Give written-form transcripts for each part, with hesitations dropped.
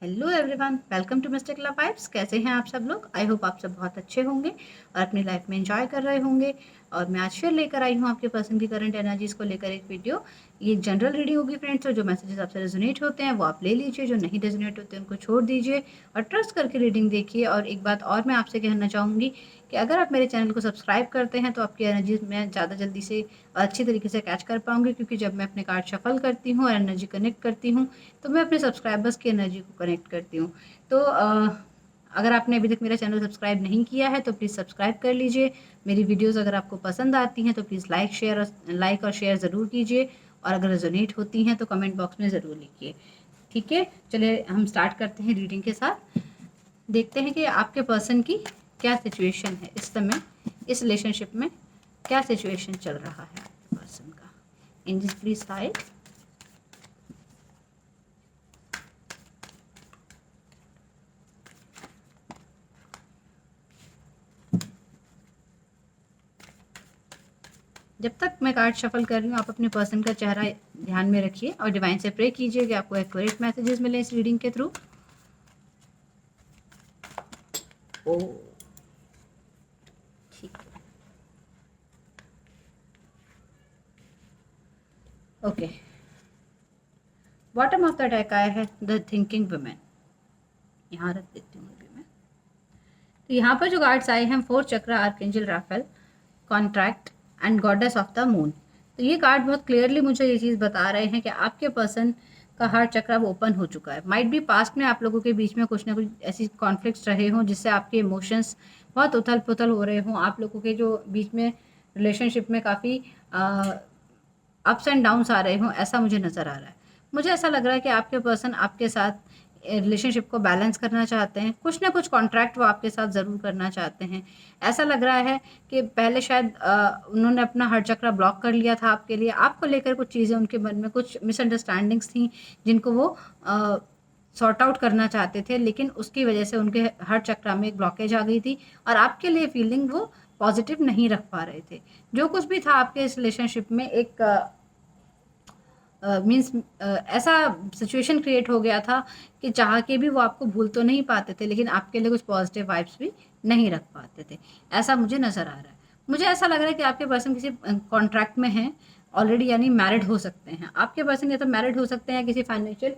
Hello everyone, welcome to mister club vibes. कैसे हैं आप सब लोग? आई होप आप सब बहुत अच्छे होंगे और अपनी लाइफ में एंजॉय कर रहे होंगे। और मैं आज फिर लेकर आई हूँ आपके पसंद की करंट एनर्जीज को लेकर एक वीडियो। ये एक जनरल रीडिंग होगी फ्रेंड्स, और जो मैसेजेस आपसे रेजोनेट होते हैं वो आप ले लीजिए, जो नहीं रेजोनेट होते हैं उनको छोड़ दीजिए और ट्रस्ट करके रीडिंग देखिए। और एक बात और मैं आपसे कहना चाहूँगी कि अगर आप मेरे चैनल को सब्सक्राइब करते हैं तो आपकी एनर्जीज मैं ज़्यादा जल्दी से और अच्छी तरीके से कैच कर पाऊँगी, क्योंकि जब मैं अपने कार्ड शफल करती हूँ और एनर्जी कनेक्ट करती हूँ तो मैं अपने सब्सक्राइबर्स की एनर्जी को कनेक्ट करती हूँ। तो अगर आपने अभी तक मेरा चैनल सब्सक्राइब नहीं किया है तो प्लीज़ सब्सक्राइब कर लीजिए। मेरी वीडियोस अगर आपको पसंद आती हैं तो प्लीज़ लाइक और शेयर ज़रूर कीजिए, और अगर रेजोनेट होती हैं तो कमेंट बॉक्स में ज़रूर लिखिए। ठीक है, चलिए हम स्टार्ट करते हैं रीडिंग के साथ। देखते हैं कि आपके पर्सन की क्या सिचुएशन है इस समय, इस रिलेशनशिप में क्या सिचुएशन चल रहा है आपके पर्सन का। Angels please guide. जब तक मैं कार्ड शफल कर रही हूँ आप अपने पर्सन का चेहरा ध्यान में रखिए और डिवाइन से प्रे कीजिए कि आपको एक्यूरेट मैसेजेस मिले इस रीडिंग के थ्रू। ओ ठीक है, okay. Bottom of the deck आया है द थिंकिंग वुमेन। यहाँ रख देती हूँ अभी मैं। तो यहाँ पर जो कार्ड्स आए हैं, 4 chakra, archangel Raphael, contract and goddess of the moon. तो ये कार्ड बहुत क्लियरली मुझे ये चीज़ बता रहे हैं कि आपके पर्सन का हार्ट चक्र अब ओपन हो चुका है। माइट भी पास्ट में आप लोगों के बीच में कुछ ना कुछ ऐसी कॉन्फ्लिक्ट्स रहे हों जिससे आपके इमोशंस बहुत उथल पुथल हो रहे हों। आप लोगों के जो बीच में रिलेशनशिप में काफ़ी अप्स एंड डाउन्स आ रहे हों, ऐसा मुझे नज़र आ रहा है। मुझे ऐसा लग रहा है कि आपके पर्सन आपके साथ रिलेशनशिप को बैलेंस करना चाहते हैं। कुछ ना कुछ कॉन्ट्रैक्ट वो आपके साथ ज़रूर करना चाहते हैं। ऐसा लग रहा है कि पहले शायद उन्होंने अपना हर चक्र ब्लॉक कर लिया था आपके लिए। आपको लेकर कुछ चीज़ें उनके मन में, कुछ मिसअंडरस्टैंडिंग्स थी जिनको वो सॉर्ट आउट करना चाहते थे, लेकिन उसकी वजह से उनके हर चक्र में एक ब्लॉकेज आ गई थी और आपके लिए फीलिंग वो पॉजिटिव नहीं रख पा रहे थे। जो कुछ भी था आपके इस रिलेशनशिप में, एक मीन्स ऐसा सिचुएशन क्रिएट हो गया था कि चाह के भी वो आपको भूल तो नहीं पाते थे, लेकिन आपके लिए कुछ पॉजिटिव वाइब्स भी नहीं रख पाते थे। ऐसा मुझे नज़र आ रहा है। मुझे ऐसा लग रहा है कि आपके पर्सन किसी कॉन्ट्रैक्ट में हैं ऑलरेडी, यानी मैरिड हो सकते हैं। आपके पर्सन या तो मैरिड हो सकते हैं, किसी फाइनेंशियल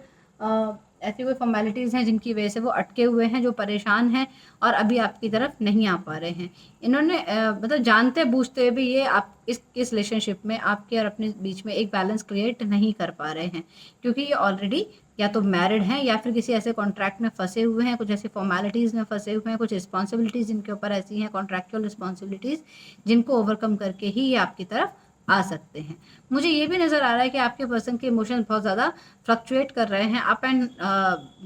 ऐसी कोई फॉर्मेलिटीज़ हैं जिनकी वजह से वो अटके हुए हैं, जो परेशान हैं और अभी आपकी तरफ नहीं आ पा रहे हैं। इन्होंने मतलब जानते बूझते हुए भी ये आप इस रिलेशनशिप में आपके और अपने बीच में एक बैलेंस क्रिएट नहीं कर पा रहे हैं, क्योंकि ये ऑलरेडी या तो मैरिड हैं या फिर किसी ऐसे कॉन्ट्रैक्ट में फंसे हुए हैं, कुछ ऐसी फॉर्मेलिटीज़ में फंसे हुए हैं, कुछ रिस्पॉन्सिबिलिटीज़ जिनके ऊपर ऐसी हैं, कॉन्ट्रैक्चुअल रिस्पॉन्सिबिलिटीज़, जिनको ओवरकम करके ही ये आपकी तरफ आ सकते हैं। मुझे ये भी नज़र आ रहा है कि आपके पर्सन के इमोशंस बहुत ज़्यादा फ्लक्चुएट कर रहे हैं, अप एंड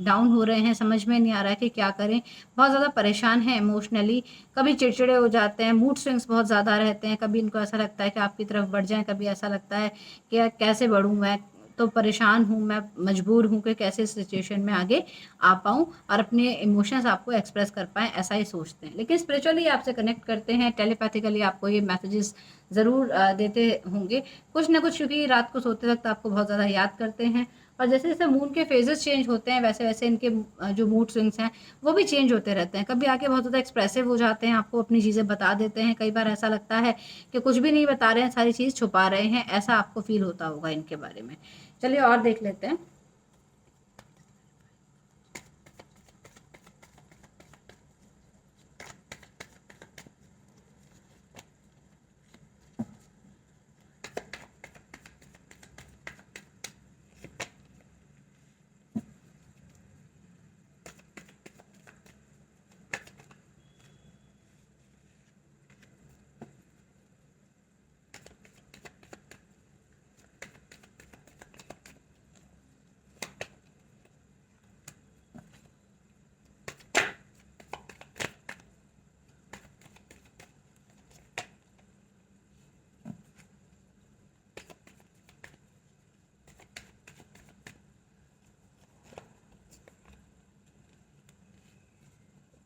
डाउन हो रहे हैं। समझ में नहीं आ रहा है कि क्या करें। बहुत ज़्यादा परेशान हैं इमोशनली, कभी चिड़चिड़े हो जाते हैं, मूड स्विंग्स बहुत ज़्यादा रहते हैं। कभी इनको ऐसा लगता है कि आपकी तरफ बढ़ जाएँ, कभी ऐसा लगता है कि यार कैसे बढ़ूँ, मैं तो परेशान हूँ, मैं मजबूर हूँ कि कैसे इस सिचुएशन में आगे आ पाऊँ और अपने इमोशंस आपको एक्सप्रेस कर पाएँ, ऐसा ही सोचते हैं। लेकिन स्पिरिचुअली आपसे कनेक्ट करते हैं, टेलीपैथिकली आपको ये मैसेजेस ज़रूर देते होंगे कुछ ना कुछ, क्योंकि रात को सोते वक्त आपको बहुत ज़्यादा याद करते हैं। और जैसे जैसे मून के फेजेस चेंज होते हैं वैसे वैसे इनके जो मूड स्विंग्स हैं वो भी चेंज होते रहते हैं। कभी आके बहुत ज़्यादा एक्सप्रेसिव हो जाते हैं, आपको अपनी चीज़ें बता देते हैं। कई बार ऐसा लगता है कि कुछ भी नहीं बता रहे हैं, सारी चीज़ छुपा रहे हैं। ऐसा आपको फील होता होगा इनके बारे में। चलिए और देख लेते हैं।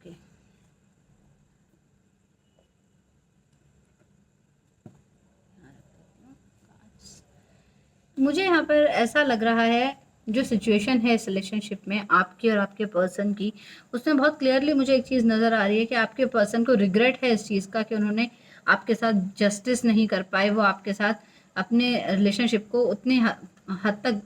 ओके, मुझे यहाँ पर ऐसा लग रहा है जो सिचुएशन है इस रिलेशनशिप में आपकी और आपके पर्सन की, उसमें बहुत क्लियरली मुझे एक चीज़ नज़र आ रही है कि आपके पर्सन को रिग्रेट है इस चीज़ का कि उन्होंने आपके साथ जस्टिस नहीं कर पाए, वो आपके साथ अपने रिलेशनशिप को उतनी हद तक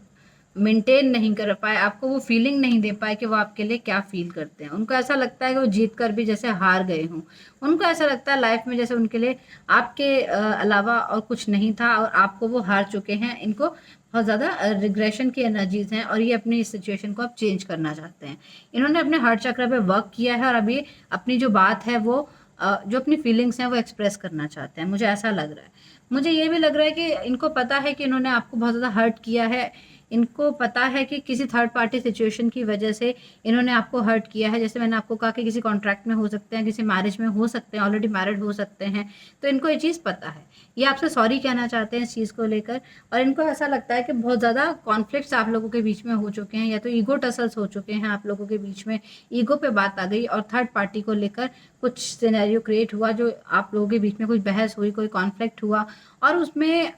मेंटेन नहीं कर पाए, आपको वो फीलिंग नहीं दे पाए कि वो आपके लिए क्या फ़ील करते हैं। उनको ऐसा लगता है कि वो जीत कर भी जैसे हार गए हों। उनको ऐसा लगता है लाइफ़ में जैसे उनके लिए आपके अलावा और कुछ नहीं था और आपको वो हार चुके हैं। इनको बहुत ज़्यादा रिग्रेशन की एनर्जीज़ हैं और ये अपनी इस सिचुएशन को अब चेंज करना चाहते हैं। इन्होंने अपने हार्ट चक्र पे वर्क किया है और अभी अपनी जो बात है वो जो अपनी फीलिंग्स हैं वो एक्सप्रेस करना चाहते हैं। मुझे ऐसा लग रहा है। मुझे ये भी लग रहा है कि इनको पता है कि इन्होंने आपको बहुत ज़्यादा हर्ट किया है। इनको पता है कि किसी थर्ड पार्टी सिचुएशन की वजह से इन्होंने आपको हर्ट किया है। जैसे मैंने आपको कहा कि किसी कॉन्ट्रैक्ट में हो सकते हैं, किसी मैरिज में हो सकते हैं, ऑलरेडी मैरिड हो सकते हैं। तो इनको ये चीज़ पता है। ये आपसे सॉरी कहना चाहते हैं इस चीज़ को लेकर और इनको ऐसा लगता है कि बहुत ज़्यादा कॉन्फ्लिक्ट्स आप लोगों के बीच में हो चुके हैं या तो ईगो टसल्स हो चुके हैं आप लोगों के बीच में। ईगो पे बात आ गई और थर्ड पार्टी को लेकर कुछ सिनेरियो क्रिएट हुआ जो आप लोगों के बीच में कुछ बहस हुई, कोई कॉन्फ्लिक्ट हुआ और उसमें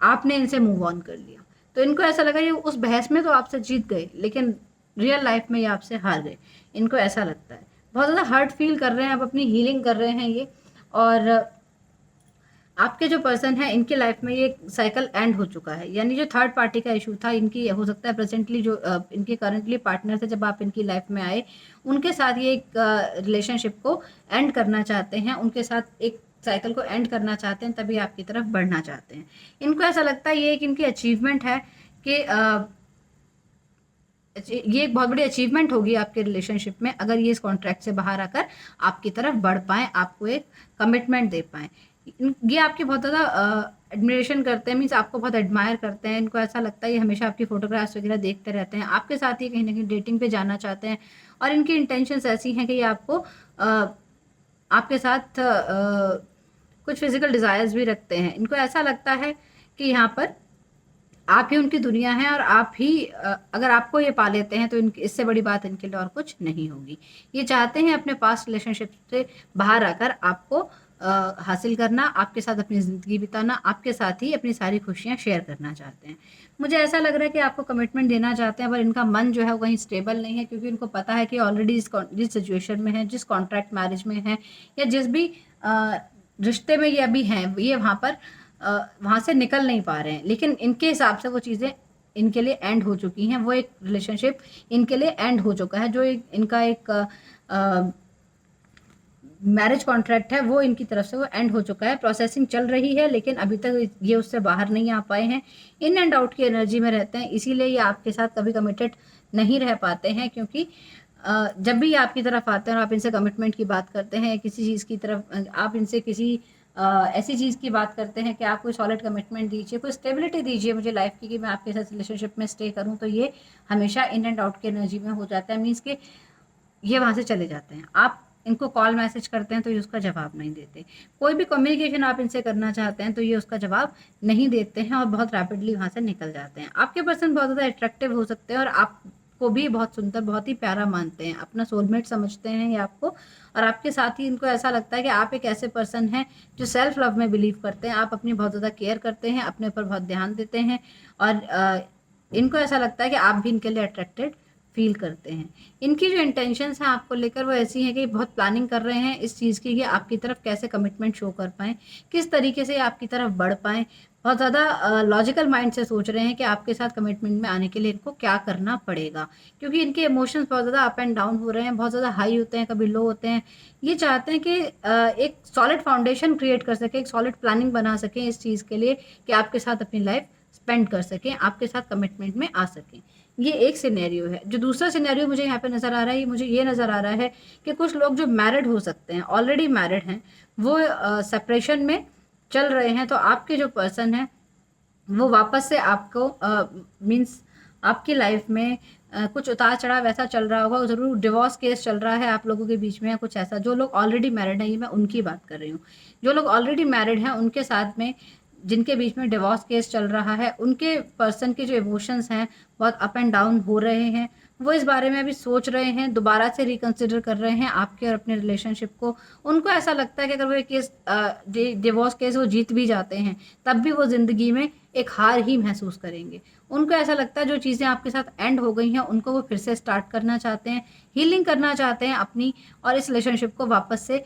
आपने इनसे मूव ऑन कर लिया। तो इनको ऐसा लगा ये उस बहस में तो आपसे जीत गए लेकिन रियल लाइफ में ये आपसे हार गए। इनको ऐसा लगता है। बहुत ज़्यादा हर्ट फील कर रहे हैं, अब अपनी हीलिंग कर रहे हैं ये और आपके जो पर्सन है इनकी लाइफ में ये साइकिल एंड हो चुका है। यानी जो थर्ड पार्टी का इशू था इनकी हो सकता है प्रेजेंटली जो इनके करंटली पार्टनर थे जब आप इनकी लाइफ में आए उनके साथ ये एक रिलेशनशिप को एंड करना चाहते हैं, उनके साथ एक साइकिल को एंड करना चाहते हैं, तभी आपकी तरफ बढ़ना चाहते हैं। इनको ऐसा लगता है ये एक इनकी अचीवमेंट है कि ये एक बहुत बड़ी अचीवमेंट होगी आपके रिलेशनशिप में अगर ये इस कॉन्ट्रैक्ट से बाहर आकर आपकी तरफ बढ़ पाएँ, आपको एक कमिटमेंट दे पाएँ। ये आपकी बहुत ज़्यादा एडमिरेशन करते हैं, मीन्स आपको बहुत एडमायर करते हैं। इनको ऐसा लगता है ये हमेशा आपकी फ़ोटोग्राफ्स वगैरह देखते रहते हैं। आपके साथ ही कहीं न कहीं डेटिंग पे जाना चाहते हैं और इनकी इंटेंशंस ऐसी हैं कि ये आपको आपके साथ कुछ फ़िज़िकल डिज़ायर्स भी रखते हैं। इनको ऐसा लगता है कि यहाँ पर आप ही उनकी दुनिया है और आप ही अगर आपको ये पा लेते हैं तो इससे बड़ी बात इनके लिए और कुछ नहीं होगी। ये चाहते हैं अपने पास्ट रिलेशनशिप से बाहर आकर आपको हासिल करना, आपके साथ अपनी ज़िंदगी बिताना, आपके साथ ही अपनी सारी खुशियाँ शेयर करना चाहते हैं। मुझे ऐसा लग रहा है कि आपको कमिटमेंट देना चाहते हैं पर इनका मन जो है वो कहीं स्टेबल नहीं है क्योंकि इनको पता है कि ऑलरेडी जिस सिचुएशन में है, जिस कॉन्ट्रैक्ट मैरिज में है या जिस भी रिश्ते में ये अभी हैं, ये वहाँ पर वहाँ से निकल नहीं पा रहे हैं। लेकिन इनके हिसाब से वो चीज़ें इनके लिए एंड हो चुकी हैं। वो एक रिलेशनशिप इनके लिए एंड हो चुका है जो इनका एक मैरिज कॉन्ट्रैक्ट है वो इनकी तरफ से वो एंड हो चुका है। प्रोसेसिंग चल रही है लेकिन अभी तक ये उससे बाहर नहीं आ पाए हैं। इन एंड आउट की एनर्जी में रहते हैं, इसीलिए ये आपके साथ कभी कमिटेड नहीं रह पाते हैं क्योंकि जब भी ये आपकी तरफ आते हैं और आप इनसे कमिटमेंट की बात करते हैं, किसी चीज़ की तरफ आप इनसे किसी ऐसी चीज़ की बात करते हैं कि आप कोई सॉलिड कमिटमेंट दीजिए, कोई स्टेबिलिटी दीजिए मुझे लाइफ की कि मैं आपके साथ रिलेशनशिप में स्टे करूँ, तो ये हमेशा इन एंड आउट की एनर्जी में हो जाता है। मीन्स कि ये वहाँ से चले जाते हैं। आप इनको कॉल मैसेज करते हैं तो ये उसका जवाब नहीं देते। कोई भी कम्युनिकेशन आप इनसे करना चाहते हैं तो ये उसका जवाब नहीं देते हैं और बहुत रैपिडली वहाँ से निकल जाते हैं। आपके पर्सन बहुत ज़्यादा अट्रैक्टिव हो सकते हैं और आपको भी बहुत सुंदर, बहुत ही प्यारा मानते हैं, अपना सोलमेट समझते हैं ये आपको और आपके साथ ही इनको ऐसा लगता है कि आप एक ऐसे पर्सन हैं जो सेल्फ लव में बिलीव करते हैं। आप अपनी बहुत ज़्यादा केयर करते हैं, अपने ऊपर बहुत ध्यान देते हैं और इनको ऐसा लगता है कि आप भी इनके लिए अट्रैक्टेड फील करते हैं। इनकी जो इंटेंशंस हैं आपको लेकर वो ऐसी हैं कि बहुत प्लानिंग कर रहे हैं इस चीज़ की कि आपकी तरफ कैसे कमिटमेंट शो कर पाएँ, किस तरीके से आपकी तरफ बढ़ पाएँ। बहुत ज़्यादा लॉजिकल माइंड से सोच रहे हैं कि आपके साथ कमिटमेंट में आने के लिए इनको क्या करना पड़ेगा, क्योंकि इनके इमोशंस बहुत ज़्यादा अप एंड डाउन हो रहे हैं, बहुत ज़्यादा हाई होते हैं, कभी लो होते हैं। ये चाहते हैं कि एक सॉलिड फाउंडेशन क्रिएट कर सकें, एक सॉलिड प्लानिंग बना सकें इस चीज़ के लिए कि आपके साथ अपनी लाइफ स्पेंड कर सकें, आपके साथ कमिटमेंट में आ सकें। ये एक सिनेरियो है। जो दूसरा सिनेरियो मुझे यहाँ पे नज़र आ रहा है, मुझे ये नज़र आ रहा है कि कुछ लोग जो मैरिड हो सकते हैं, ऑलरेडी मैरिड हैं, वो सेपरेशन में चल रहे हैं, तो आपके जो पर्सन है वो वापस से आपको मीन्स आपकी लाइफ में कुछ उतार चढ़ाव ऐसा चल रहा होगा, ज़रूर डिवोर्स केस चल रहा है आप लोगों के बीच में या कुछ ऐसा। जो लोग ऑलरेडी मैरिड हैं, ये मैं उनकी बात कर रही हूँ। जो लोग ऑलरेडी मैरिड हैं उनके साथ में जिनके बीच में डिवोर्स केस चल रहा है, उनके पर्सन के जो इमोशंस हैं बहुत अप एंड डाउन हो रहे हैं, वो इस बारे में अभी सोच रहे हैं, दोबारा से रिकंसिडर कर रहे हैं आपके और अपने रिलेशनशिप को। उनको ऐसा लगता है कि अगर वो ये केस डिवोर्स केस वो जीत भी जाते हैं, तब भी वो ज़िंदगी में एक हार ही महसूस करेंगे। उनको ऐसा लगता है जो चीज़ें आपके साथ एंड हो गई हैं, उनको वो फिर से स्टार्ट करना चाहते हैं, हीलिंग करना चाहते हैं अपनी, और इस रिलेशनशिप को वापस से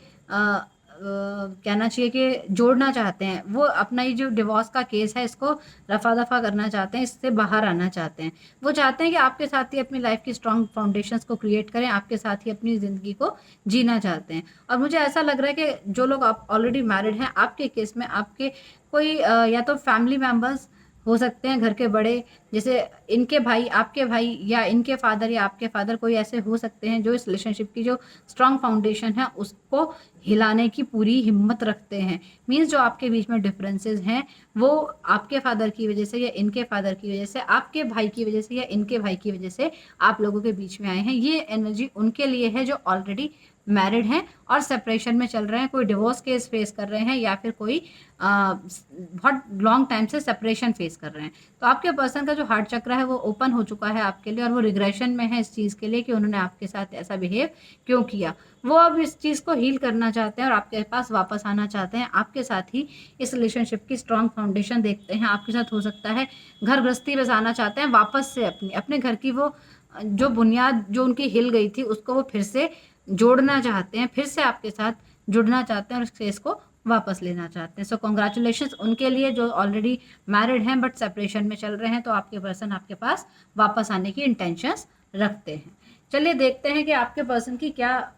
कहना चाहिए कि जोड़ना चाहते हैं। वो अपना ये जो डिवोर्स का केस है, इसको रफ़ा-दफ़ा करना चाहते हैं, इससे बाहर आना चाहते हैं। वो चाहते हैं कि आपके साथ ही अपनी लाइफ़ की स्ट्रॉन्ग फाउंडेशंस को क्रिएट करें, आपके साथ ही अपनी ज़िंदगी को जीना चाहते हैं। और मुझे ऐसा लग रहा है कि जो लोग आप ऑलरेडी मैरिड हैं, आपके केस में आपके कोई या तो फैमिली मेंबर्स हो सकते हैं घर के बड़े, जैसे इनके भाई, आपके भाई, या इनके फादर या आपके फादर, कोई ऐसे हो सकते हैं जो इस रिलेशनशिप की जो स्ट्रॉन्ग फाउंडेशन है उसको हिलाने की पूरी हिम्मत रखते हैं। मीन्स जो आपके बीच में डिफरेंसेस हैं वो आपके फादर की वजह से या इनके फादर की वजह से, आपके भाई की वजह से या इनके भाई की वजह से आप लोगों के बीच में आए हैं। ये एनर्जी उनके लिए है जो ऑलरेडी मैरिड हैं और सेपरेशन में चल रहे हैं, कोई डिवोर्स केस फेस कर रहे हैं या फिर कोई बहुत लॉन्ग टाइम से सेपरेशन फेस कर रहे हैं। तो आपके पर्सन का जो हार्ट चक्र है वो ओपन हो चुका है आपके लिए, और वो रिग्रेशन में है इस चीज़ के लिए कि उन्होंने आपके साथ ऐसा बिहेव क्यों किया। वो अब इस चीज़ को हील करना चाहते हैं और आपके पास वापस आना चाहते हैं, आपके साथ ही इस रिलेशनशिप की स्ट्रॉन्ग फाउंडेशन देखते हैं। आपके साथ हो सकता है घर गृहस्थी बसाना चाहते हैं, वापस से अपने घर की वो जो बुनियाद जो उनकी हिल गई थी उसको वो फिर से जोड़ना चाहते हैं, फिर से आपके साथ जुड़ना चाहते हैं और इस केस को वापस लेना चाहते हैं। सो कॉन्ग्रेचुलेशंस उनके लिए जो ऑलरेडी मैरिड हैं बट सेपरेशन में चल रहे हैं। तो आपके पर्सन आपके पास वापस आने की इंटेंशंस रखते हैं। चलिए देखते हैं कि आपके पर्सन की क्या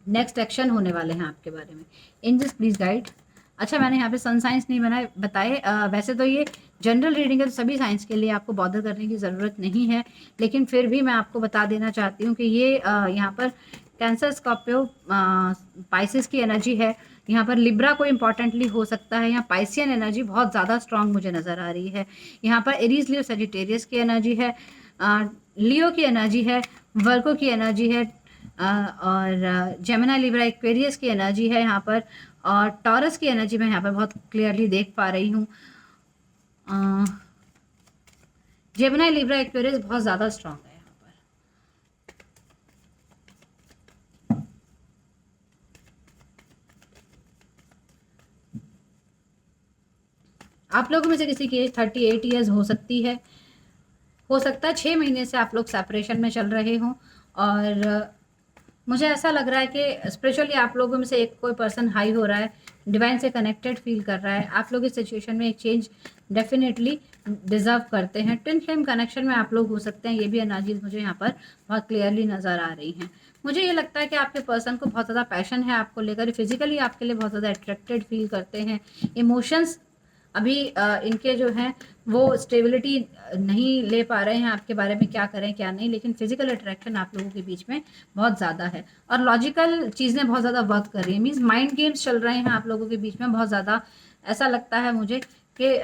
नेक्स्ट एक्शन होने वाले हैं आपके बारे में। Angels please guide. अच्छा, मैंने यहाँ पे सन साइंस नहीं बनाए बताए। वैसे तो ये जनरल रीडिंग है, तो सभी साइंस के लिए आपको बॉदर करने की ज़रूरत नहीं है, लेकिन फिर भी मैं आपको बता देना चाहती हूँ कि ये यहाँ पर कैंसर, स्कॉर्पियो, पाइसिस की एनर्जी है। यहाँ पर लिब्रा को इम्पॉर्टेंटली हो सकता है। यहाँ पाइसियन एनर्जी बहुत ज़्यादा स्ट्रांग मुझे नज़र आ रही है। यहाँ पर एरीज, लियो, सेजिटेरियस की एनर्जी है, लियो की एनर्जी है, वर्गो की एनर्जी है, और जेमिनी, लिब्रा, एक्वेरियस की एनर्जी है यहाँ पर, और टॉरस की एनर्जी मैं यहाँ पर बहुत क्लियरली देख पा रही हूँ। जेमिनी, लिब्रा, एक्वेरियस बहुत ज़्यादा स्ट्रांग है यहाँ पर। आप लोगों में से किसी की एज 38 ईयर्स हो सकती है। हो सकता है 6 महीने से आप लोग सेपरेशन में चल रहे हों, और मुझे ऐसा लग रहा है कि स्पिरिचुअली आप लोगों में से एक कोई पर्सन हाई हो रहा है, डिवाइन से कनेक्टेड फील कर रहा है। आप लोग इस सिचुएशन में एक चेंज डेफिनेटली डिजर्व करते हैं। ट्विन फ्लेम कनेक्शन में आप लोग हो सकते हैं, ये भी एनर्जीज मुझे यहाँ पर बहुत क्लियरली नज़र आ रही हैं। मुझे ये लगता है कि आपके पर्सन को बहुत ज़्यादा पैशन है आपको लेकर, फिजिकली आपके लिए बहुत ज़्यादा अट्रैक्टेड फील करते हैं। इमोशंस अभी इनके जो हैं वो स्टेबिलिटी नहीं ले पा रहे हैं आपके बारे में, क्या करें क्या नहीं, लेकिन फिजिकल अट्रैक्शन आप लोगों के बीच में बहुत ज़्यादा है, और लॉजिकल चीज़ें बहुत ज़्यादा वर्क कर रही हैं। मीन्स माइंड गेम्स चल रहे हैं आप लोगों के बीच में बहुत ज़्यादा। ऐसा लगता है मुझे कि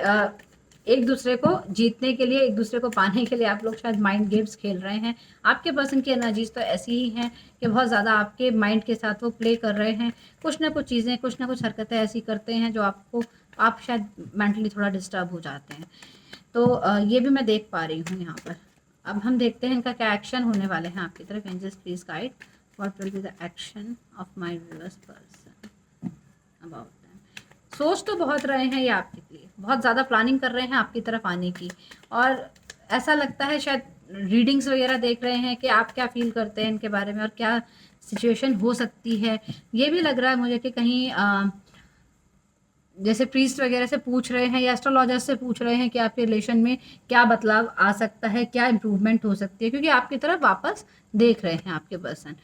एक दूसरे को जीतने के लिए, एक दूसरे को पाने के लिए आप लोग शायद माइंड गेम्स खेल रहे हैं। आपके पर्सन की एनर्जीज तो ऐसी ही हैं कि बहुत ज़्यादा आपके माइंड के साथ वो प्ले कर रहे हैं। कुछ ना कुछ चीज़ें, कुछ ना कुछ हरकतें ऐसी करते हैं जो आप शायद मेंटली थोड़ा डिस्टर्ब हो जाते हैं। तो ये भी मैं देख पा रही हूँ यहाँ पर। अब हम देखते हैं इनका क्या एक्शन होने वाले हैं आपकी तरफ। Angels please guide, what will be the action of my viewers person about them. सोच तो बहुत रहे हैं ये आपके लिए, बहुत ज़्यादा प्लानिंग कर रहे हैं आपकी तरफ आने की, और ऐसा लगता है शायद रीडिंग्स वगैरह देख रहे हैं कि आप क्या फील करते हैं इनके बारे में और क्या सिचुएशन हो सकती है। ये भी लग रहा है मुझे कि कहीं जैसे प्रीस्ट वगैरह से पूछ रहे हैं या एस्ट्रोलॉजर से पूछ रहे हैं कि आपके रिलेशन में क्या बदलाव आ सकता है, क्या इम्प्रूवमेंट हो सकती है, क्योंकि आपकी तरफ वापस देख रहे हैं आपके पर्सन।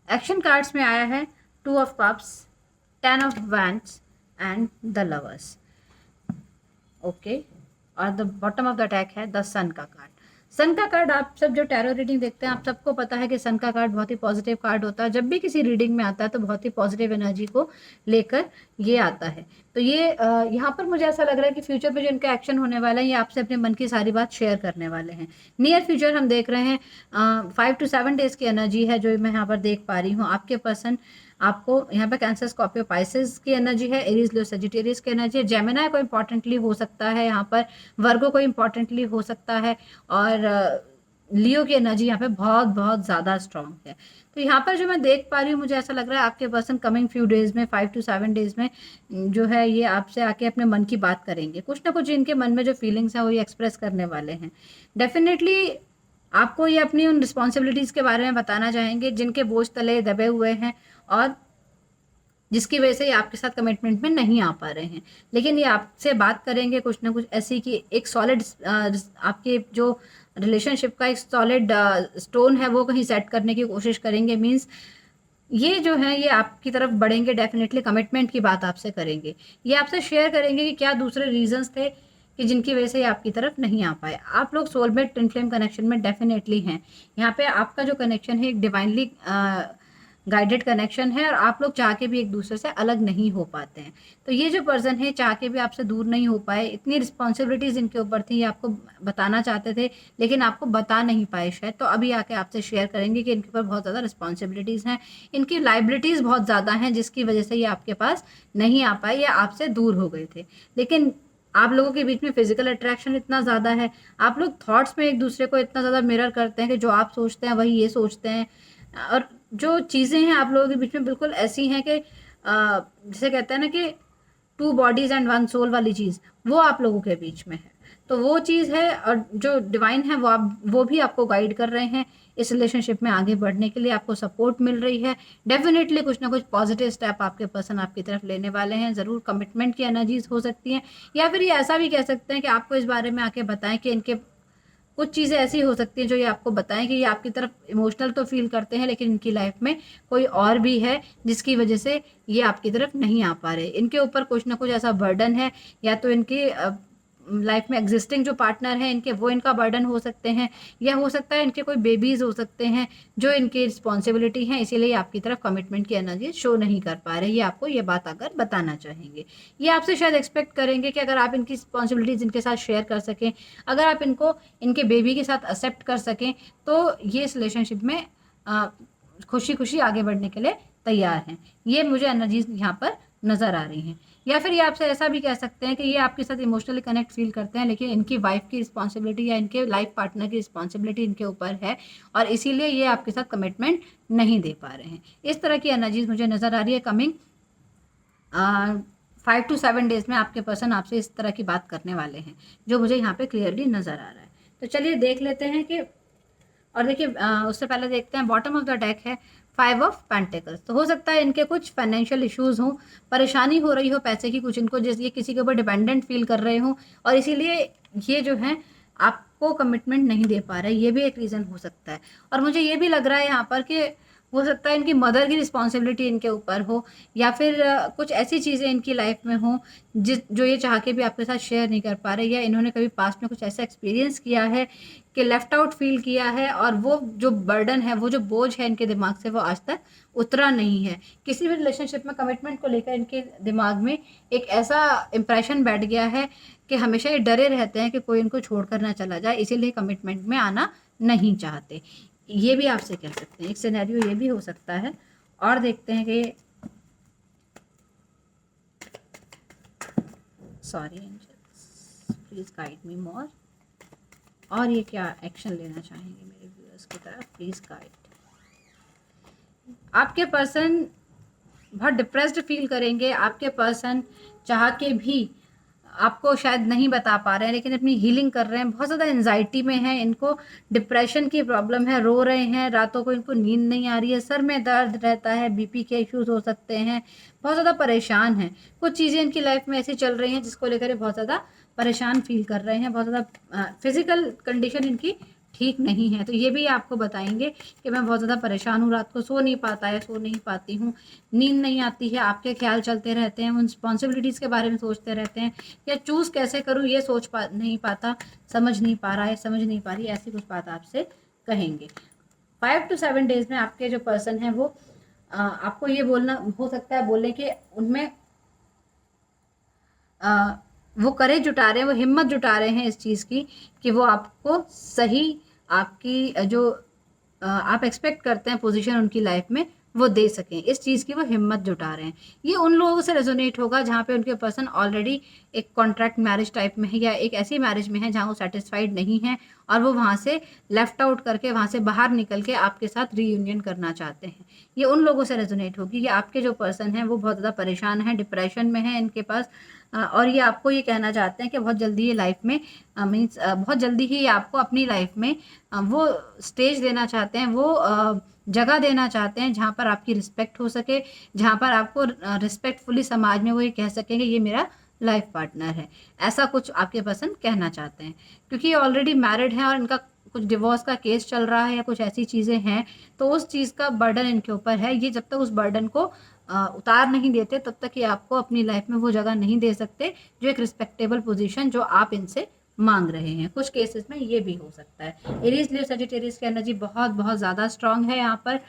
एक्शन कार्ड्स में आया है 2 of cups, 10 of wands and the lovers. Okay, और the bottom of the deck है द सन का कार्ड। सन का कार्ड, आप सब जो टैरो रीडिंग देखते हैं आप सबको पता है कि सन का कार्ड बहुत ही पॉजिटिव कार्ड होता है। जब भी किसी रीडिंग में आता है तो बहुत ही पॉजिटिव एनर्जी को लेकर ये आता है। तो ये यहाँ पर मुझे ऐसा लग रहा है कि फ्यूचर पे जो इनका एक्शन होने वाला है, ये आपसे अपने मन की सारी बात शेयर करने वाले हैं। नियर फ्यूचर हम देख रहे हैं 5 to 7 डेज की एनर्जी है जो मैं यहाँ पर देख पा रही हूँ। आपके पर्सन आपको यहाँ पे कैंसर, स्कॉर्पियो, पाइसेस की एनर्जी है, एरीज, लियो, सजिटेरियस की एनर्जी है, जेमिनी को इम्पॉर्टेंटली हो सकता है, यहाँ पर वर्गो को इम्पॉर्टेंटली हो सकता है, और लियो की एनर्जी यहाँ पे बहुत बहुत ज़्यादा स्ट्रांग है। तो यहाँ पर जो मैं देख पा रही हूँ, मुझे ऐसा लग रहा है आपके पर्सन कमिंग फ्यू डेज में, 5 to 7 डेज में जो है ये आपसे आके अपने मन की बात करेंगे। कुछ ना कुछ इनके मन में जो फीलिंग्स हैं वो ये एक्सप्रेस करने वाले हैं। डेफिनेटली आपको ये अपनी उन रिस्पॉन्सिबिलिटीज़ के बारे में बताना चाहेंगे जिनके बोझ तले दबे हुए हैं और जिसकी वजह से ये आपके साथ कमिटमेंट में नहीं आ पा रहे हैं। लेकिन ये आपसे बात करेंगे कुछ ना कुछ ऐसी कि एक सॉलिड आपके जो रिलेशनशिप का एक सॉलिड स्टोन है वो कहीं सेट करने की कोशिश करेंगे। मीन्स ये जो है ये आपकी तरफ बढ़ेंगे, डेफिनेटली कमिटमेंट की बात आपसे करेंगे। ये आपसे शेयर करेंगे कि क्या दूसरे रीजंस थे कि जिनकी वजह से ये आपकी तरफ नहीं आ पाए। आप लोग सोलमेट ट्विन फ्लेम कनेक्शन में डेफिनेटली हैं। यहाँ पे आपका जो कनेक्शन है एक डिवाइनली गाइडेड कनेक्शन है और आप लोग चाह के भी एक दूसरे से अलग नहीं हो पाते हैं। तो ये जो पर्सन है चाह के भी आपसे दूर नहीं हो पाए। इतनी रिस्पॉन्सिबिलिटीज़ इनके ऊपर थी, ये आपको बताना चाहते थे लेकिन आपको बता नहीं पाए शायद। तो अभी आके आपसे शेयर करेंगे कि इनके ऊपर बहुत ज़्यादा रिस्पॉन्सिबिलिटीज़ हैं, इनकी लाइबिलिटीज़ बहुत ज़्यादा हैं जिसकी वजह से ये आपके पास नहीं आ पाए या आपसे दूर हो गए थे। लेकिन आप लोगों के बीच में फिजिकल अट्रैक्शन इतना ज़्यादा है, आप लोग थॉट्स में एक दूसरे को इतना ज़्यादा मिरर करते हैं कि जो आप सोचते हैं वही ये सोचते हैं। और जो चीज़ें हैं आप लोगों के बीच में बिल्कुल ऐसी हैं कि जैसे कहते हैं ना कि 2 बॉडीज़ एंड 1 सोल वाली चीज़, वो आप लोगों के बीच में है। तो वो चीज़ है और जो डिवाइन है वो भी आपको गाइड कर रहे हैं इस रिलेशनशिप में आगे बढ़ने के लिए, आपको सपोर्ट मिल रही है। डेफिनेटली कुछ ना कुछ पॉजिटिव स्टेप आपके पर्सन आपकी तरफ लेने वाले हैं। ज़रूर कमिटमेंट की एनर्जीज हो सकती हैं या फिर ये ऐसा भी कह सकते हैं कि आपको इस बारे में आके बताएं कि इनके कुछ चीज़ें ऐसी हो सकती हैं जो ये आपको बताएं कि ये आपकी तरफ इमोशनल तो फील करते हैं लेकिन इनकी लाइफ में कोई और भी है जिसकी वजह से ये आपकी तरफ नहीं आ पा रहे। इनके ऊपर कुछ ना कुछ ऐसा बर्डन है, या तो इनकी लाइफ में एग्जिस्टिंग जो पार्टनर है इनके वो इनका बर्डन हो सकते हैं, या हो सकता है इनके कोई बेबीज़ हो सकते हैं जो इनकी रिस्पॉन्सिबिलिटी हैं, इसीलिए आपकी तरफ कमिटमेंट की एनर्जी शो नहीं कर पा रहे। ये आपको ये बात अगर बताना चाहेंगे, ये आपसे शायद एक्सपेक्ट करेंगे कि अगर आप इनकी रिस्पॉन्सिबिलिटीज़ इनके साथ शेयर कर सकें, अगर आप इनको इनके बेबी के साथ एक्सेप्ट कर सकें तो ये इस रिलेशनशिप में खुशी खुशी आगे बढ़ने के लिए तैयार हैं। ये मुझे एनर्जीज यहाँ पर नज़र आ रही हैं। या फिर ये आपसे ऐसा भी कह सकते हैं कि ये आपके साथ इमोशनली कनेक्ट फील करते हैं लेकिन इनकी वाइफ की रिस्पॉन्सिबिलिटी या इनके लाइफ पार्टनर की रिस्पॉन्सिबिलिटी इनके ऊपर है और इसीलिए ये आपके साथ कमिटमेंट नहीं दे पा रहे हैं। इस तरह की एनर्जीज मुझे नज़र आ रही है। कमिंग 5 to 7 डेज में आपके पर्सन आपसे इस तरह की बात करने वाले हैं जो मुझे यहाँ पे क्लियरली नज़र आ रहा है। तो चलिए देख लेते हैं कि, और देखिए उससे पहले देखते हैं बॉटम ऑफ द डेक है 5 ऑफ पेंटिकल्स। तो हो सकता है इनके कुछ फाइनेंशियल इश्यूज हों, परेशानी हो रही हो पैसे की, कुछ इनको जैसे ये किसी के ऊपर डिपेंडेंट फील कर रहे हों और इसीलिए ये जो है आपको कमिटमेंट नहीं दे पा रहे। ये भी एक रीज़न हो सकता है। और मुझे ये भी लग रहा है यहाँ पर कि हो सकता है इनकी मदर की रिस्पॉन्सिबिलिटी इनके ऊपर हो, या फिर कुछ ऐसी चीज़ें इनकी लाइफ में हों जो ये चाह के भी आपके साथ शेयर नहीं कर पा रहे, या इन्होंने कभी पास्ट में कुछ ऐसा एक्सपीरियंस किया है कि लेफ्ट आउट फील किया है और वो जो बर्डन है, वो जो बोझ है इनके दिमाग से वो आज तक उतरा नहीं है। किसी भी रिलेशनशिप में कमिटमेंट को लेकर इनके दिमाग में एक ऐसा इम्प्रेशन बैठ गया है कि हमेशा ये डरे रहते हैं कि कोई इनको छोड़ कर ना चला जाए, इसीलिए कमिटमेंट में आना नहीं चाहते। ये भी आपसे कह सकते हैं, एक सिनेरियो ये भी हो सकता है। और देखते हैं कि sorry angels please guide me more, और ये क्या एक्शन लेना चाहेंगे मेरे व्यूअर्स की तरफ, प्लीज़ गाइड। आपके पर्सन बहुत डिप्रेस्ड फील करेंगे। आपके पर्सन चाह के भी आपको शायद नहीं बता पा रहे हैं लेकिन अपनी हीलिंग कर रहे हैं। बहुत ज़्यादा एंजाइटी में है, इनको डिप्रेशन की प्रॉब्लम है, रो रहे हैं, रातों को इनको नींद नहीं आ रही है, सर में दर्द रहता है, बीपी के इश्यूज हो सकते हैं, बहुत ज़्यादा परेशान हैं। कुछ चीज़ें इनकी लाइफ में ऐसी चल रही हैं जिसको लेकर बहुत ज़्यादा परेशान फील कर रहे हैं। बहुत ज़्यादा फिजिकल कंडीशन इनकी ठीक नहीं है। तो ये भी आपको बताएंगे कि मैं बहुत ज़्यादा परेशान हूँ, रात को सो नहीं पाता है, सो नहीं पाती हूँ, नींद नहीं आती है, आपके ख्याल चलते रहते हैं, उन रिस्पॉन्सिबिलिटीज़ के बारे में सोचते रहते हैं, या चूज़ कैसे करूँ ये नहीं पाता, समझ नहीं पा रहा है, समझ नहीं पा रही, ऐसी कुछ बात आपसे कहेंगे। 5 to 7 डेज में आपके जो पर्सन है वो आपको ये बोलना हो सकता है, बोले कि उनमें वो करेज जुटा रहे हैं, वो हिम्मत जुटा रहे हैं इस चीज़ की कि वो आपको सही आपकी जो आप एक्सपेक्ट करते हैं पोजीशन उनकी लाइफ में वो दे सकें, इस चीज़ की वो हिम्मत जुटा रहे हैं। ये उन लोगों से रेजोनेट होगा जहाँ पे उनके पर्सन ऑलरेडी एक कॉन्ट्रैक्ट मैरिज टाइप में है, या एक ऐसी मैरिज में है जहाँ वो सेटिस्फाइड नहीं है और वो वहाँ से लेफ्ट आउट करके, वहाँ से बाहर निकल के आपके साथ रीयूनियन करना चाहते हैं। ये उन लोगों से रेजोनेट होगी। ये आपके जो पर्सन हैं वो बहुत ज़्यादा परेशान हैं, डिप्रेशन में हैं इनके पास, और ये आपको ये कहना चाहते हैं कि बहुत जल्दी ये लाइफ में मीन्स बहुत जल्दी ही ये आपको अपनी लाइफ में वो स्टेज देना चाहते हैं, वो जगह देना चाहते हैं जहाँ पर आपकी रिस्पेक्ट हो सके, जहाँ पर आपको रिस्पेक्टफुली समाज में वो ये कह सकेंगे ये मेरा लाइफ पार्टनर है। ऐसा कुछ आपके पर्सन कहना चाहते हैं, क्योंकि ये ऑलरेडी मैरिड हैं और इनका कुछ डिवोर्स का केस चल रहा है या कुछ ऐसी चीज़ें हैं, तो उस चीज़ का बर्डन इनके ऊपर है। ये जब तक उस बर्डन को उतार नहीं देते तब तक ये आपको अपनी लाइफ में वो जगह नहीं दे सकते, जो एक रिस्पेक्टेबल पोजीशन जो आप इनसे मांग रहे हैं। कुछ केसेस में ये भी हो सकता है। एरीज लियो सजिटेरियस की एनर्जी बहुत बहुत ज़्यादा स्ट्रांग है यहाँ पर।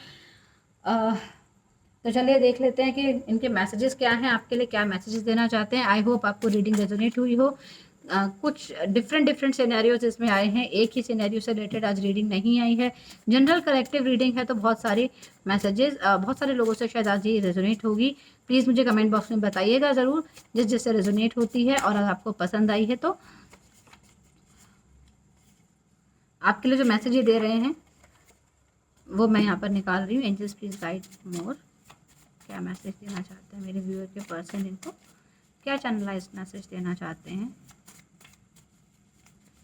तो चलिए देख लेते हैं कि इनके मैसेजेस क्या हैं, आपके लिए क्या मैसेजेस देना चाहते हैं। आई होप आपको रीडिंग रेजोनेट हुई हो। कुछ डिफरेंट सिनेरियोज इसमें आए हैं, एक ही सिनेरियो से रिलेटेड आज रीडिंग नहीं आई है। जनरल कलेक्टिव रीडिंग है, तो बहुत सारे मैसेजेस बहुत सारे लोगों से शायद आज ये रेजोनेट होगी। प्लीज़ मुझे कमेंट बॉक्स में बताइएगा ज़रूर जिससे रेजोनेट होती है, और अगर आपको पसंद आई है तो आपके लिए जो मैसेज ये दे रहे हैं वो मैं यहाँ पर निकाल रही हूँ। एंजल्स प्लीज गाइड मोर, क्या मैसेज देना चाहते हैं मेरे व्यूअर के पर्सन, इनको क्या चैनलाइज मैसेज देना चाहते हैं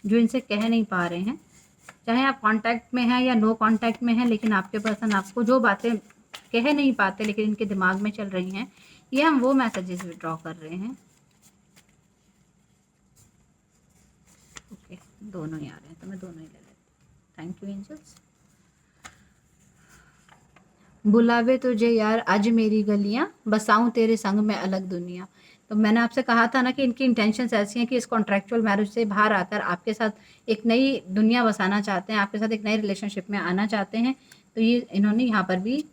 जो इनसे कह नहीं पा रहे हैं। चाहे आप कांटेक्ट में हैं या नो कांटेक्ट में हैं, लेकिन आपके पर्सन आपको जो बातें कह नहीं पाते लेकिन इनके दिमाग में चल रही हैं, ये हम वो मैसेजेस विड्रॉ कर रहे हैं। ओके, दोनों ही आ रहे हैं तो मैं दोनों ही ले लेती हूँ। Thank you angels. बुलावे तुझे यार आज मेरी गलियां, बसाऊं तेरे संग में अलग दुनिया। तो मैंने आपसे कहा था ना कि इनकी इंटेंशंस ऐसी हैं कि इस कॉन्ट्रैक्चुअल मैरिज से बाहर आकर आपके साथ एक नई दुनिया बसाना चाहते हैं, आपके साथ एक नई रिलेशनशिप में आना चाहते हैं। तो ये इन्होंने यहाँ पर भी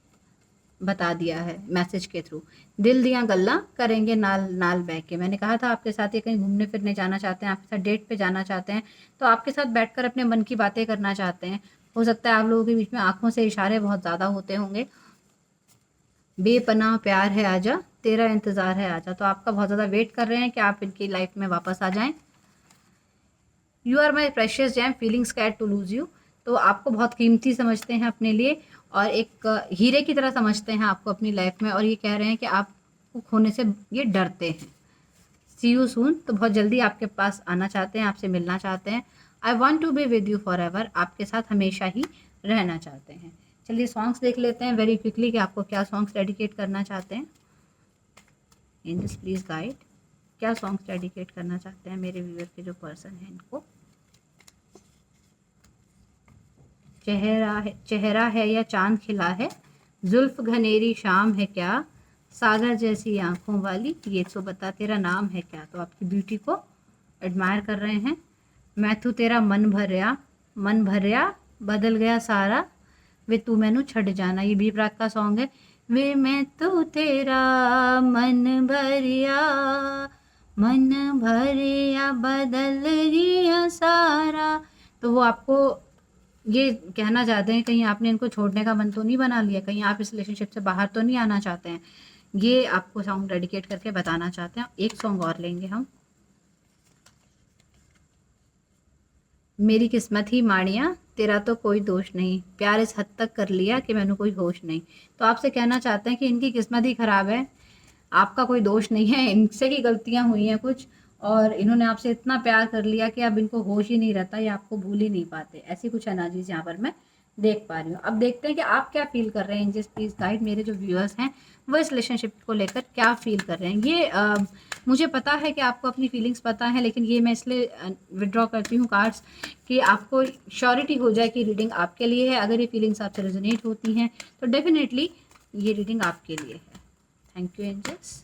बता दिया है मैसेज के थ्रू। दिल दिया गल्ला करेंगे नाल नाल बह के। मैंने कहा था आपके साथ ये कहीं घूमने फिरने जाना चाहते हैं, आपके साथ डेट पे जाना चाहते हैं, तो आपके साथ बैठकर अपने मन की बातें करना चाहते हैं। हो सकता है आप लोगों के बीच में आंखों से इशारे बहुत ज़्यादा होते होंगे। बेपनाह प्यार है आजा, तेरा इंतज़ार है आजा। तो आपका बहुत ज़्यादा वेट कर रहे हैं कि आप इनकी लाइफ में वापस आ जाएं। You are my precious gem feeling scared to lose you. तो आपको बहुत कीमती समझते हैं अपने लिए, और एक हीरे की तरह समझते हैं आपको अपनी लाइफ में, और ये कह रहे हैं कि आपको खोने से ये डरते हैं। सी यू सून, तो बहुत जल्दी आपके पास आना चाहते हैं, आपसे मिलना चाहते हैं। I want to be with you forever, आपके साथ हमेशा ही रहना चाहते हैं। चलिए सॉन्ग्स देख लेते हैं वेरी क्विकली कि आपको क्या सॉन्ग्स डेडिकेट करना चाहते हैं। एंजल्स प्लीज गाइड, क्या सॉन्ग्स डेडिकेट करना चाहते हैं मेरे व्यूअर के जो पर्सन हैं इनको। चेहरा है या चांद खिला है, जुल्फ घनेरी शाम है क्या, सागर जैसी आंखों वाली, ये तो बता तेरा नाम है क्या। तो आपकी ब्यूटी को एडमायर कर रहे हैं। मैं तू तेरा मन भरिया बदल गया सारा, वे तू मैनू छड़ जाना, ये बी प्राक का सॉन्ग है। वे मैं तू तेरा मन भरिया बदल गया सारा। तो वो आपको ये कहना चाहते हैं कहीं आपने इनको छोड़ने का मन तो नहीं बना लिया, कहीं आप इस रिलेशनशिप से बाहर तो नहीं आना चाहते हैं। ये आपको सॉन्ग डेडिकेट करके बताना चाहते हैं। एक सॉन्ग और लेंगे हम। मेरी किस्मत ही माड़िया, तेरा तो कोई दोष नहीं, प्यार इस हद तक कर लिया कि मैंने कोई होश नहीं। तो आपसे कहना चाहते हैं कि इनकी किस्मत ही ख़राब है, आपका कोई दोष नहीं है, इनसे ही गलतियां हुई हैं कुछ, और इन्होंने आपसे इतना प्यार कर लिया कि अब इनको होश ही नहीं रहता या आपको भूल ही नहीं पाते। ऐसी कुछ एनर्जीज यहाँ पर मैं देख पा रही हूँ। अब देखते हैं कि आप क्या फील कर रहे हैं। जिस प्लीज़ गाइड, मेरे जो व्यूअर्स हैं वो इस रिलेशनशिप को लेकर क्या फील कर रहे हैं। ये मुझे पता है कि आपको अपनी फीलिंग्स पता है, लेकिन ये मैं इसलिए विड्रॉ करती हूँ कार्ड्स कि आपको श्योरिटी हो जाए कि रीडिंग आपके लिए है। अगर ये फीलिंग्स आपसे रेजोनेट होती हैं तो डेफिनेटली ये रीडिंग आपके लिए है। Thank you angels.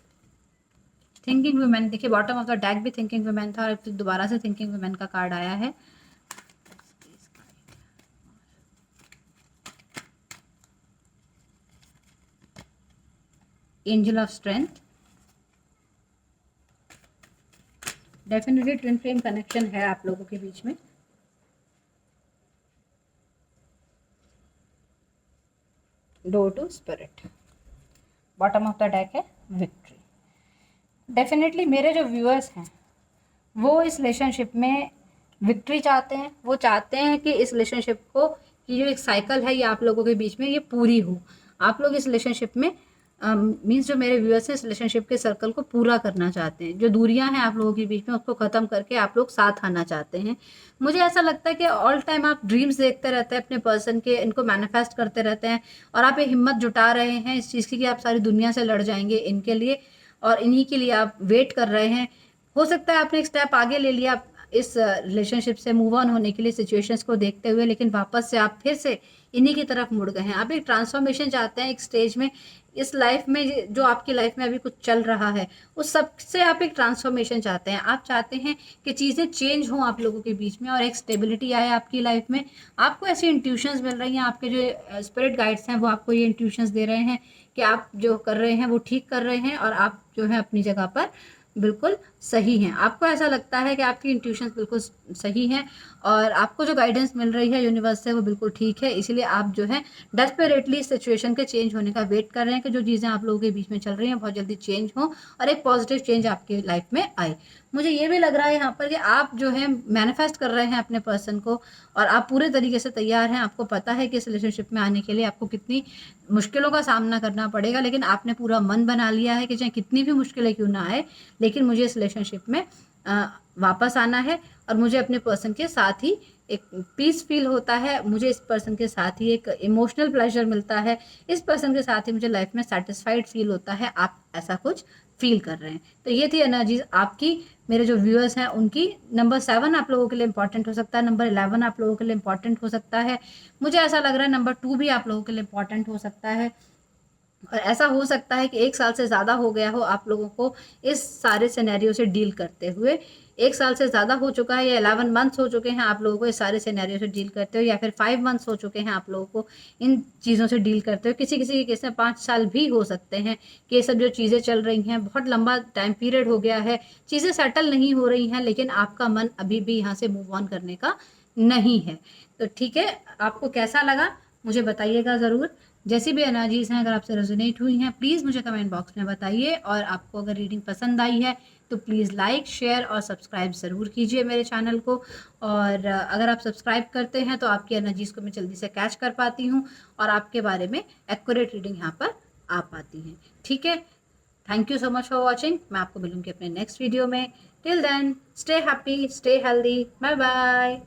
Thinking women, देखिए बॉटम ऑफ द डेक भी थिंकिंग वुमेन था और फिर दोबारा से थिंकिंग वुमेन का कार्ड आया है। Angel of strength, definitely twin flame connection है आप लोगों के बीच में। Door to spirit, bottom of the deck है विक्ट्री। डेफिनेटली मेरे जो व्यूअर्स हैं वो इस रिलेशनशिप में विक्ट्री चाहते हैं। वो चाहते हैं कि इस रिलेशनशिप को, कि जो एक साइकिल है ये आप लोगों के बीच में ये पूरी हो। आप लोग इस रिलेशनशिप में मीन्स जो मेरे व्यूअर्स हैं इस रिलेशनशिप के सर्कल को पूरा करना चाहते हैं। जो दूरियां हैं आप लोगों के बीच में उसको ख़त्म करके आप लोग साथ आना चाहते हैं। मुझे ऐसा लगता है कि ऑल टाइम आप ड्रीम्स देखते रहते हैं अपने पर्सन के, इनको मैनिफेस्ट करते रहते हैं और आप ये हिम्मत जुटा रहे हैं इस चीज़ की कि आप सारी दुनिया से लड़ जाएंगे इनके लिए, और इन्हीं के लिए आप वेट कर रहे हैं। हो सकता है आपने एक स्टेप आगे ले लिया इस रिलेशनशिप से मूव ऑन होने के लिए सिचुएशंस को देखते हुए, लेकिन वापस से आप फिर से इन्हीं की तरफ मुड़ गए हैं। आप एक ट्रांसफॉर्मेशन चाहते हैं एक स्टेज में, इस लाइफ में जो आपकी लाइफ में अभी कुछ चल रहा है उस सब से आप एक ट्रांसफॉर्मेशन चाहते हैं। आप चाहते हैं कि चीज़ें चेंज हों आप लोगों के बीच में और एक स्टेबिलिटी आए आपकी लाइफ में। आपको ऐसी इंट्यूशंस मिल रही हैं, आपके जो स्पिरिट गाइड्स हैं वो आपको ये इंट्यूशंस दे रहे हैं कि आप जो कर रहे हैं वो ठीक कर रहे हैं और आप जो है अपनी जगह पर बिल्कुल सही हैं। आपको ऐसा लगता है कि आपकी इंट्यूशंस बिल्कुल सही हैं और आपको जो गाइडेंस मिल रही है यूनिवर्स से वो बिल्कुल ठीक है। इसीलिए आप जो है डेस्परेटली सिचुएशन के चेंज होने का वेट कर रहे हैं कि जो चीज़ें आप लोगों के बीच में चल रही हैं बहुत जल्दी चेंज हो और एक पॉजिटिव चेंज आपकी लाइफ में आए। मुझे ये भी लग रहा है यहाँ पर कि आप जो है मैनिफेस्ट कर रहे हैं अपने पर्सन को और आप पूरे तरीके से तैयार हैं। आपको पता है कि इस रिलेशनशिप में आने के लिए आपको कितनी मुश्किलों का सामना करना पड़ेगा, लेकिन आपने पूरा मन बना लिया है कि चाहे कितनी भी मुश्किलें क्यों ना आए, लेकिन मुझे इस रिलेशनशिप में वापस आना है और मुझे अपने पर्सन के साथ ही एक पीस फील होता है, मुझे इस पर्सन के साथ ही एक इमोशनल प्लेजर मिलता है, इस पर्सन के साथ ही मुझे लाइफ में सेटिस्फाइड फील होता है। आप ऐसा कुछ फील कर रहे हैं। तो ये थी एनर्जीज आपकी, मेरे जो व्यूअर्स हैं उनकी। नंबर 7 आप लोगों के लिए इंपॉर्टेंट हो सकता है, नंबर 11 आप लोगों के लिए इंपॉर्टेंट हो सकता है। मुझे ऐसा लग रहा है नंबर 2 भी आप लोगों के लिए इंपॉर्टेंट हो सकता है। और ऐसा हो सकता है कि 1 साल से ज़्यादा हो गया हो आप लोगों को इस सारे सिनेरियो से डील करते हुए। 1 साल से ज़्यादा हो चुका है या 11 मंथ्स हो चुके हैं आप लोगों को इस सारे सिनेरियो से डील करते हुए, या फिर 5 मंथ्स हो चुके हैं आप लोगों को इन चीज़ों से डील करते हुए। किसी किसी के केस में 5 साल भी हो सकते हैं कि ये सब जो चीज़ें चल रही हैं बहुत लंबा टाइम पीरियड हो गया है, चीज़ें सेटल नहीं हो रही हैं, लेकिन आपका मन अभी भी यहाँ से मूव ऑन करने का नहीं है। तो ठीक है, आपको कैसा लगा मुझे बताइएगा ज़रूर। जैसी भी एनर्जीज़ हैं अगर आपसे रेजोनेट हुई हैं प्लीज़ मुझे कमेंट बॉक्स में बताइए, और आपको अगर रीडिंग पसंद आई है तो प्लीज़ लाइक शेयर और सब्सक्राइब ज़रूर कीजिए मेरे चैनल को। और अगर आप सब्सक्राइब करते हैं तो आपकी एनर्जीज़ को मैं जल्दी से कैच कर पाती हूँ और आपके बारे में एक्यूरेट रीडिंग यहाँ पर आ पाती है। ठीक है, thank you so much for watching. मैं आपको मिलूँगी अपने नेक्स्ट वीडियो में। Till then stay happy, stay healthy, bye bye.